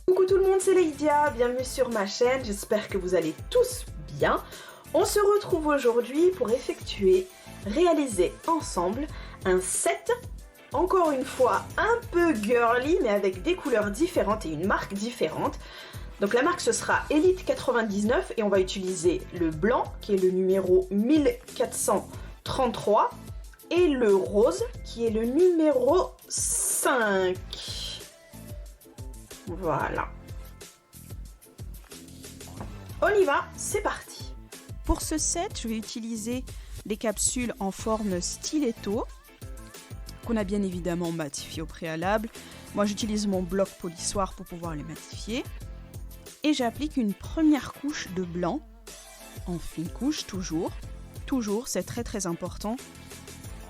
Coucou tout le monde, c'est Leidia, bienvenue sur ma chaîne, j'espère que vous allez tous bien. On se retrouve aujourd'hui pour réaliser ensemble un set, encore une fois un peu girly, mais avec des couleurs différentes et une marque différente. Donc la marque ce sera Elite 99 et on va utiliser le blanc qui est le numéro 1433 et le rose qui est le numéro 5. Voilà. On y va, c'est parti. Pour ce set, je vais utiliser des capsules en forme stiletto qu'on a bien évidemment matifié au préalable. Moi, j'utilise mon bloc polissoir pour pouvoir les matifier. Et j'applique une première couche de blanc, en fine couche toujours. Toujours, c'est très très important,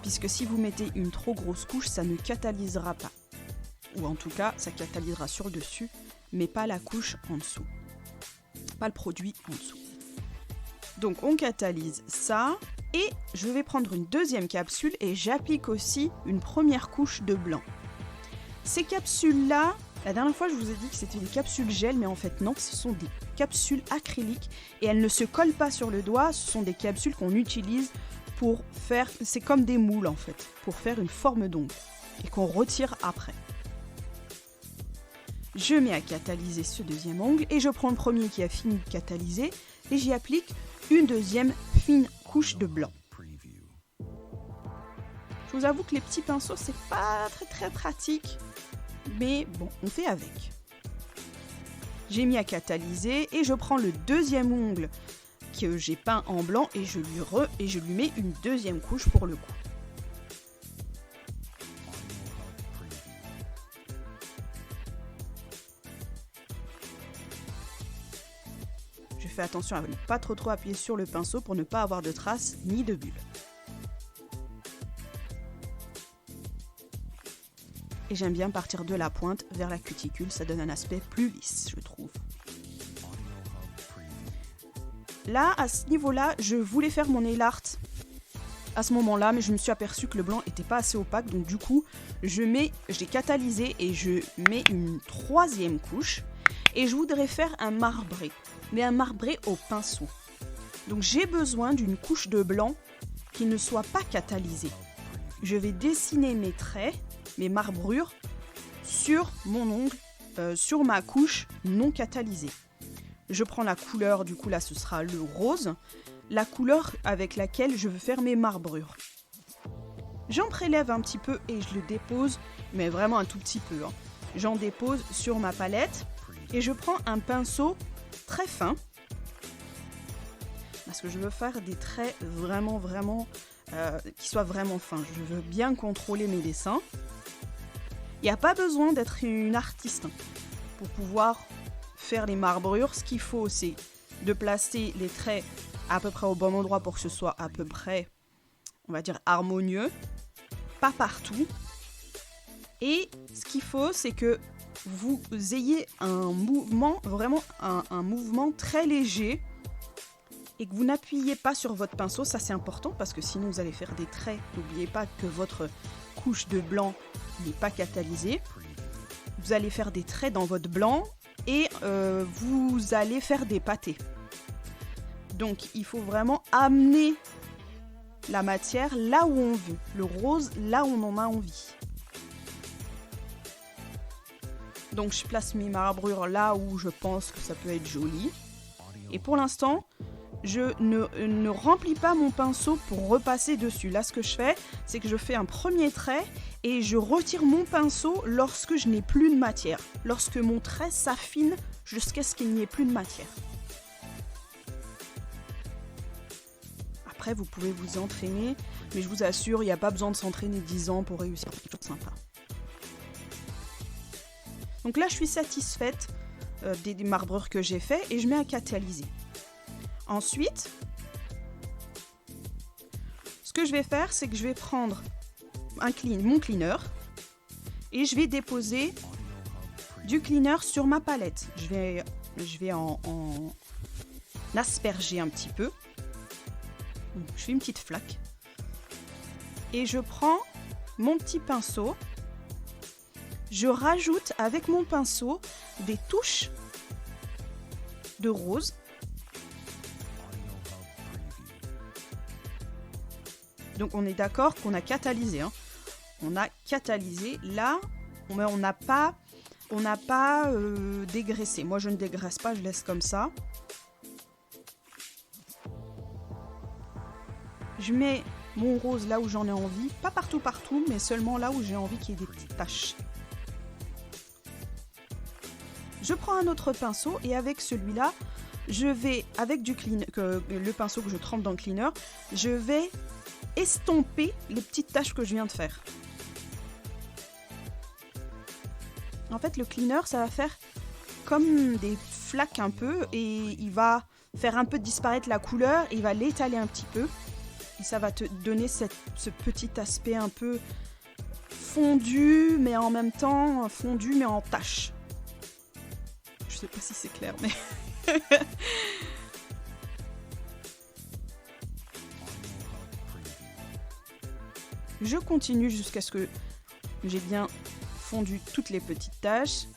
puisque si vous mettez une trop grosse couche, ça ne catalysera pas. Ou en tout cas, ça catalysera sur le dessus, mais pas la couche en dessous. Pas le produit en dessous. Donc on catalyse ça, et je vais prendre une deuxième capsule et j'applique aussi une première couche de blanc. Ces capsules-là, la dernière fois je vous ai dit que c'était des capsules gel, mais en fait non, ce sont des capsules acryliques et elles ne se collent pas sur le doigt, ce sont des capsules qu'on utilise pour faire, c'est comme des moules en fait, pour faire une forme d'ongle et qu'on retire après. Je mets à catalyser ce deuxième ongle et je prends le premier qui a fini de catalyser et j'y applique une deuxième fine couche de blanc. Je vous avoue que les petits pinceaux c'est pas très pratique, mais bon, on fait avec. J'ai mis à catalyser et je prends le deuxième ongle que j'ai peint en blanc et je lui mets une deuxième couche pour le coup. Je fais attention à ne pas trop appuyer sur le pinceau pour ne pas avoir de traces ni de bulles. Et j'aime bien partir de la pointe vers la cuticule, ça donne un aspect plus lisse, je trouve. Là, à ce niveau-là, je voulais faire mon nail art à ce moment-là, mais je me suis aperçue que le blanc n'était pas assez opaque, donc du coup, j'ai catalysé et je mets une troisième couche. Et je voudrais faire un marbré, mais un marbré au pinceau. Donc j'ai besoin d'une couche de blanc qui ne soit pas catalysée. Je vais dessiner mes traits, mes marbrures, sur mon ongle, sur ma couche non catalysée. Je prends la couleur, du coup là ce sera le rose, la couleur avec laquelle je veux faire mes marbrures. J'en prélève un petit peu et je le dépose, mais vraiment un tout petit peu. J'en dépose sur ma palette et je prends un pinceau très fin, parce que je veux faire des traits vraiment qui soient vraiment fins. Je veux bien contrôler mes dessins. Il n'y a pas besoin d'être une artiste pour pouvoir faire les marbrures. Ce qu'il faut, c'est de placer les traits à peu près au bon endroit pour que ce soit à peu près, on va dire, harmonieux. Pas partout. Et ce qu'il faut, c'est que vous ayez un mouvement, vraiment un mouvement très léger et que vous n'appuyez pas sur votre pinceau. Ça, c'est important parce que sinon, vous allez faire des traits. N'oubliez pas que votre couche de blanc n'est pas catalysée. Vous allez faire des traits dans votre blanc et vous allez faire des pâtés. Donc, il faut vraiment amener la matière là où on veut. Le rose, là où on en a envie. Donc, je place mes marbrures là où je pense que ça peut être joli. Et pour l'instant, je ne remplis pas mon pinceau pour repasser dessus. Là, ce que je fais, c'est que je fais un premier trait et je retire mon pinceau lorsque je n'ai plus de matière. Lorsque mon trait s'affine jusqu'à ce qu'il n'y ait plus de matière. Après, vous pouvez vous entraîner, mais je vous assure, il n'y a pas besoin de s'entraîner 10 ans pour réussir quelque chose de sympa. Donc là, je suis satisfaite des marbrures que j'ai fait et je mets à catalyser. Ensuite, ce que je vais faire, c'est que je vais prendre mon cleaner et je vais déposer du cleaner sur ma palette. Je vais en asperger un petit peu. Donc, je fais une petite flaque. Et je prends mon petit pinceau je rajoute avec mon pinceau des touches de rose. Donc on est d'accord qu'on a catalysé. Hein. On a catalysé. Là, on n'a pas dégraissé. Moi, je ne dégraisse pas, je laisse comme ça. Je mets mon rose là où j'en ai envie. Pas partout, mais seulement là où j'ai envie qu'il y ait des petites taches. Je prends un autre pinceau et avec celui-là, je vais, avec du cleaner, le pinceau que je trempe dans le cleaner, je vais estomper les petites taches que je viens de faire. En fait, le cleaner, ça va faire comme des flaques un peu et il va faire un peu disparaître la couleur et il va l'étaler un petit peu. Et ça va te donner ce petit aspect un peu fondu, mais en même temps fondu, mais en taches. Je sais pas si c'est clair, mais... Je continue jusqu'à ce que j'ai bien fondu toutes les petites taches.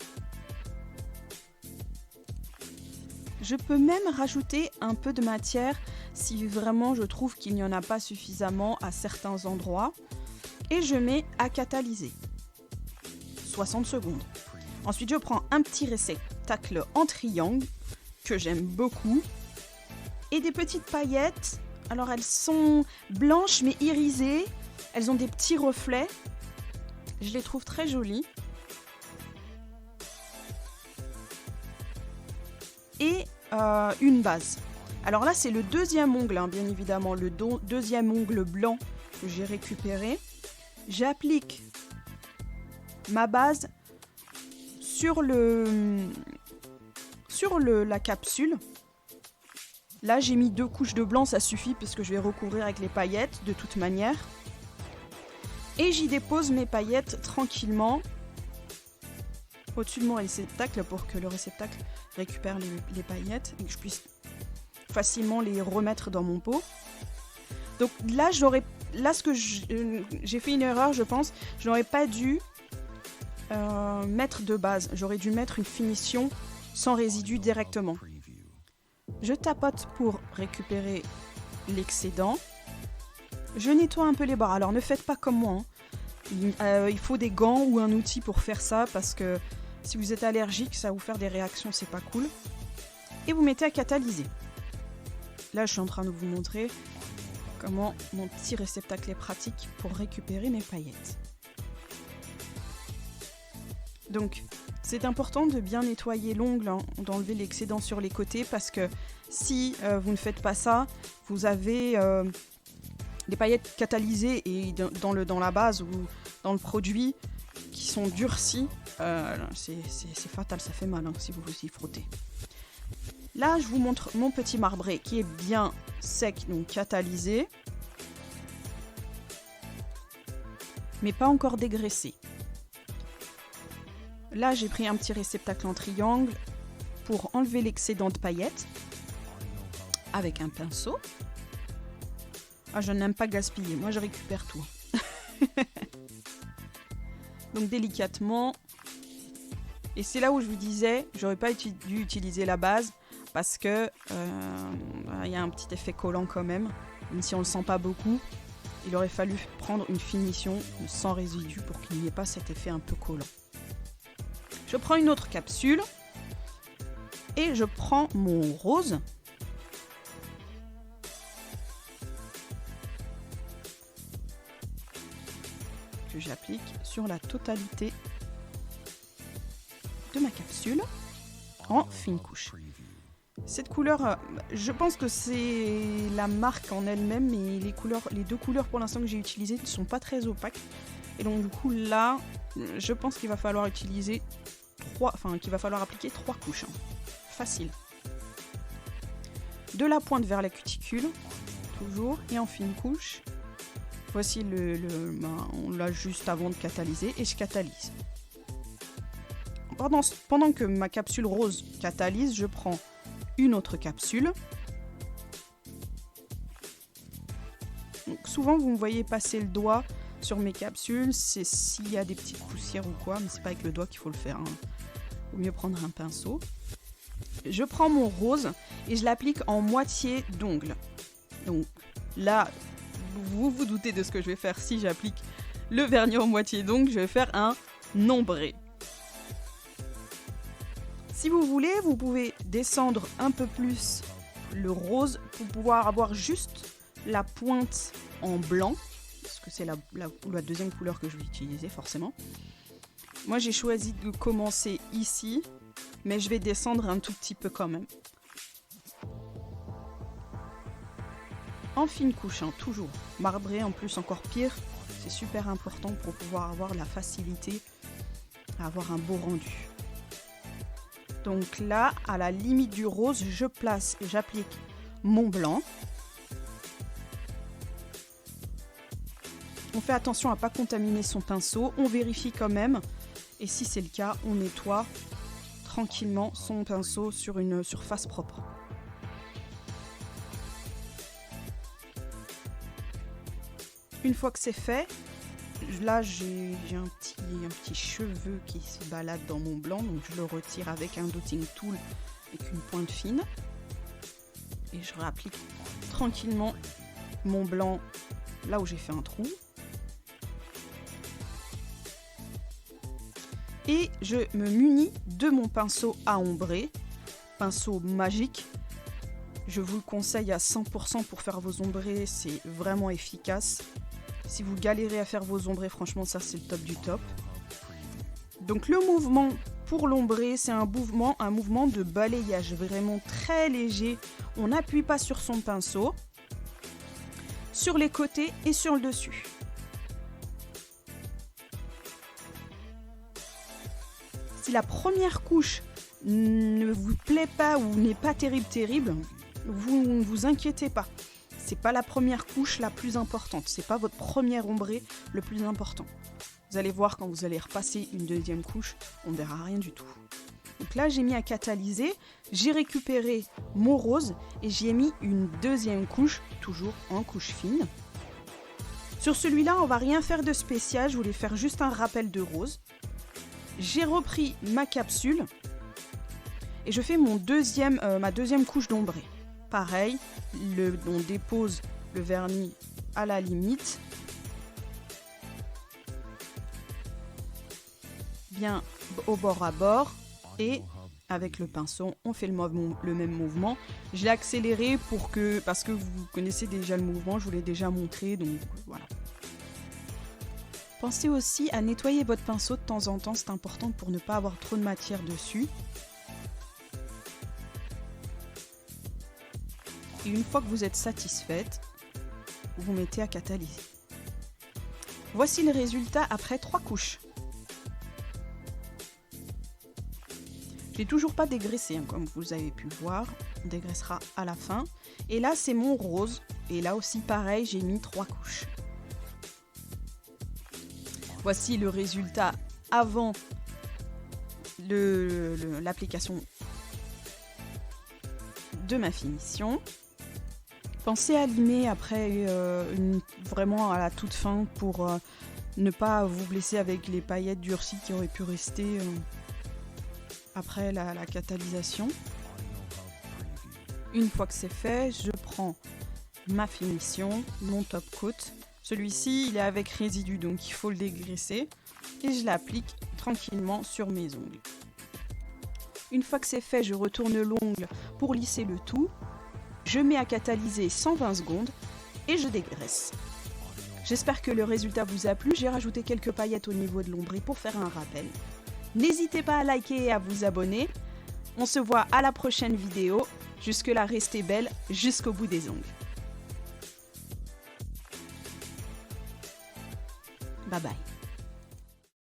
Je peux même rajouter un peu de matière si vraiment je trouve qu'il n'y en a pas suffisamment à certains endroits. Et je mets à catalyser. 60 secondes. Ensuite, je prends un petit réceptacle en triangle que j'aime beaucoup. Et des petites paillettes. Alors, elles sont blanches mais irisées. Elles ont des petits reflets. Je les trouve très jolies. Et une base. Alors là, c'est le deuxième ongle, hein, bien évidemment. Le deuxième ongle blanc que j'ai récupéré. J'applique ma base sur la capsule. Là, j'ai mis 2 couches de blanc, ça suffit parce que je vais recouvrir avec les paillettes de toute manière. Et j'y dépose mes paillettes tranquillement au-dessus de mon réceptacle pour que le réceptacle récupère les paillettes et que je puisse facilement les remettre dans mon pot. Donc là, j'ai fait une erreur, je pense. Je n'aurais pas dû mettre de base. J'aurais dû mettre une finition sans résidu directement. Je tapote pour récupérer l'excédent. Je nettoie un peu les bords. Alors ne faites pas comme moi. Hein. Il faut des gants ou un outil pour faire ça parce que si vous êtes allergique, ça va vous faire des réactions, c'est pas cool. Et vous mettez à catalyser. Là, je suis en train de vous montrer comment mon petit réceptacle est pratique pour récupérer mes paillettes. Donc, c'est important de bien nettoyer l'ongle, hein, d'enlever l'excédent sur les côtés parce que si vous ne faites pas ça, vous avez des paillettes catalysées et dans la base ou dans le produit qui sont durcies. C'est fatal, ça fait mal hein, si vous vous y frottez. Là, je vous montre mon petit marbré qui est bien sec, donc catalysé, mais pas encore dégraissé. Là, j'ai pris un petit réceptacle en triangle pour enlever l'excédent de paillettes avec un pinceau. Ah, je n'aime pas gaspiller, moi je récupère tout. Donc délicatement. Et c'est là où je vous disais, j'aurais pas dû utiliser la base parce que y a un petit effet collant quand même. Même si on le sent pas beaucoup, il aurait fallu prendre une finition sans résidu pour qu'il n'y ait pas cet effet un peu collant. Je prends une autre capsule et je prends mon rose. Que j'applique sur la totalité de ma capsule en fine couche. Cette couleur, je pense que c'est la marque en elle-même, mais les 2 couleurs pour l'instant que j'ai utilisées ne sont pas très opaques. Et donc du coup là, je pense qu'il va falloir appliquer 3 couches. Hein. Facile. De la pointe vers la cuticule, toujours, et en fine couche. Voici on l'a juste avant de catalyser et je catalyse. Pendant que ma capsule rose catalyse, je prends une autre capsule. Donc, souvent vous me voyez passer le doigt sur mes capsules, c'est s'il y a des petites poussières ou quoi, mais c'est pas avec le doigt qu'il faut le faire, hein. Vaut mieux prendre un pinceau. Je prends mon rose et je l'applique en moitié d'ongle. Donc là, vous vous doutez de ce que je vais faire si j'applique le vernis en moitié d'ongle, je vais faire un ombré. Si vous voulez, vous pouvez descendre un peu plus le rose pour pouvoir avoir juste la pointe en blanc, parce que c'est la deuxième couleur que je vais utiliser forcément. Moi j'ai choisi de commencer ici, mais je vais descendre un tout petit peu quand même. En fine couche, hein, toujours. Marbré en plus encore pire, c'est super important pour pouvoir avoir la facilité à avoir un beau rendu. Donc là, à la limite du rose, je place et j'applique mon blanc. On fait attention à ne pas contaminer son pinceau, on vérifie quand même. Et si c'est le cas, on nettoie tranquillement son pinceau sur une surface propre. Une fois que c'est fait, là j'ai un petit cheveu qui se balade dans mon blanc, donc je le retire avec un dotting tool avec une pointe fine. Et je réapplique tranquillement mon blanc là où j'ai fait un trou. Et je me munis de mon pinceau à ombrer, pinceau magique. Je vous le conseille à 100% pour faire vos ombrés, c'est vraiment efficace. Si vous galérez à faire vos ombrés, franchement, ça c'est le top du top. Donc le mouvement pour l'ombré, c'est un mouvement de balayage, vraiment très léger. On n'appuie pas sur son pinceau, sur les côtés et sur le dessus. Si la première couche ne vous plaît pas ou n'est pas terrible, vous ne vous inquiétez pas. C'est pas la première couche la plus importante, c'est pas votre premier ombré le plus important. Vous allez voir quand vous allez repasser une deuxième couche, on ne verra rien du tout. Donc là j'ai mis à catalyser, j'ai récupéré mon rose et j'y ai mis une deuxième couche, toujours en couche fine. Sur celui-là on va rien faire de spécial, je voulais faire juste un rappel de rose. J'ai repris ma capsule et je fais ma deuxième couche d'ombré. Pareil, on dépose le vernis à la limite. Bien au bord à bord. Et avec le pinceau, on fait le même mouvement. Je l'ai accéléré parce que vous connaissez déjà le mouvement, je vous l'ai déjà montré, donc voilà. Pensez aussi à nettoyer votre pinceau de temps en temps, c'est important pour ne pas avoir trop de matière dessus. Et une fois que vous êtes satisfaite, vous mettez à catalyser. Voici le résultat après 3 couches. Je n'ai toujours pas dégraissé, hein, comme vous avez pu le voir. On dégraissera à la fin. Et là, c'est mon rose. Et là aussi, pareil, j'ai mis 3 couches. Voici le résultat avant l'application de ma finition. Pensez à limer après vraiment à la toute fin pour ne pas vous blesser avec les paillettes durcies qui auraient pu rester après la catalysation. Une fois que c'est fait, je prends ma finition, mon top coat. Celui-ci, il est avec résidu, donc il faut le dégraisser. Et je l'applique tranquillement sur mes ongles. Une fois que c'est fait, je retourne l'ongle pour lisser le tout. Je mets à catalyser 120 secondes et je dégraisse. J'espère que le résultat vous a plu. J'ai rajouté quelques paillettes au niveau de l'ombré pour faire un rappel. N'hésitez pas à liker et à vous abonner. On se voit à la prochaine vidéo. Jusque-là, restez belle jusqu'au bout des ongles. Bye bye.